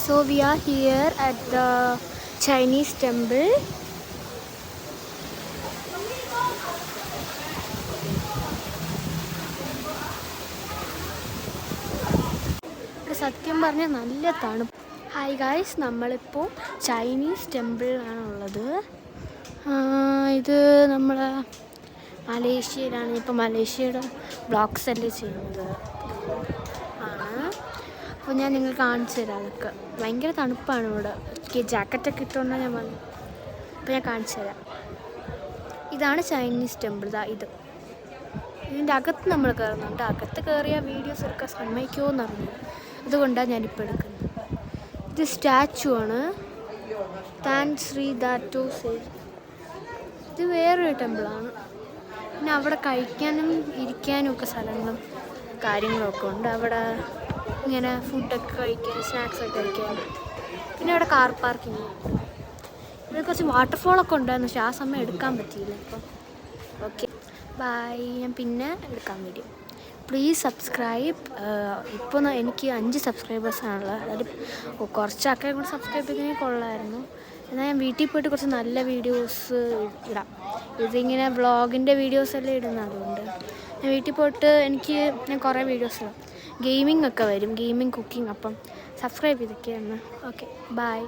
So we are here at the Chinese temple. സത്യം പറഞ്ഞാൽ നല്ല തണുപ്പ്. ഹായ് ഗായ്സ്, നമ്മളിപ്പോൾ ചൈനീസ് ടെമ്പിളിലാണുള്ളത്. ഇത് നമ്മൾ മലേഷ്യയിലാണ്. ഇപ്പോൾ മലേഷ്യയുടെ ബ്ലോഗ്സ് അല്ലേ ചെയ്യുന്നത് ആണ്. അപ്പോൾ ഞാൻ നിങ്ങൾ കാണിച്ചു തരാം. അതൊക്കെ ഭയങ്കര തണുപ്പാണ് ഇവിടെ. എനിക്ക് ജാക്കറ്റൊക്കെ ഇട്ടുകൊണ്ടാണ് ഞാൻ വന്നത്. അപ്പോൾ ഞാൻ കാണിച്ചു തരാം. ഇതാണ് ചൈനീസ് ടെമ്പിൾ. ഇതിൻ്റെ അകത്ത് നമ്മൾ കയറുന്നുണ്ട്. അകത്ത് കയറിയ വീഡിയോസ് എടുക്കാൻ സമ്മതിക്കുമോ എന്നറിഞ്ഞു. അതുകൊണ്ടാണ് ഞാനിപ്പോൾ എടുക്കുന്നത്. ഇത് സ്റ്റാച്ചു ആണ്. താൻ ശ്രീ ദാറ്റോ സേ. ഇത് വേറൊരു ടെമ്പിളാണ്. പിന്നെ അവിടെ കഴിക്കാനും ഇരിക്കാനും ഒക്കെ സ്ഥലങ്ങളും കാര്യങ്ങളൊക്കെ ഉണ്ട്. അവിടെ ഇങ്ങനെ ഫുഡൊക്കെ കഴിക്കാൻ, സ്നാക്സൊക്കെ കഴിക്കാൻ. പിന്നെ അവിടെ കാർ പാർക്കിങ്. ഇവിടെ കുറച്ച് വാട്ടർഫോളൊക്കെ ഉണ്ടായിരുന്നു, പക്ഷേ ആ സമയം എടുക്കാൻ പറ്റിയില്ല. അപ്പം ഓക്കെ, ബൈ. ഞാൻ പിന്നെ എടുക്കാൻ വരും. Please subscribe. ഇപ്പോൾ എനിക്ക് 5 സബ്സ്ക്രൈബേഴ്സാണുള്ളത്. അതായത് കുറച്ചൊക്കെ കൂടെ സബ്സ്ക്രൈബ് ചെയ്തെങ്കിൽ കൊള്ളായിരുന്നു. എന്നാൽ ഞാൻ വീട്ടിൽ പോയിട്ട് കുറച്ച് നല്ല വീഡിയോസ് ഇടാം. ഇതിങ്ങനെ വ്ളോഗിൻ്റെ വീഡിയോസെല്ലാം ഇടുന്നത്. അതുകൊണ്ട് ഞാൻ വീട്ടിൽ പോയിട്ട് ഞാൻ കുറേ വീഡിയോസ് ഇടാം. ഗെയിമിംഗ് ഒക്കെ വരും, ഗെയിമിംഗ്, കുക്കിംഗ്. അപ്പം സബ്സ്ക്രൈബ് ചെയ്തൊക്കെയാണ്. Okay, by.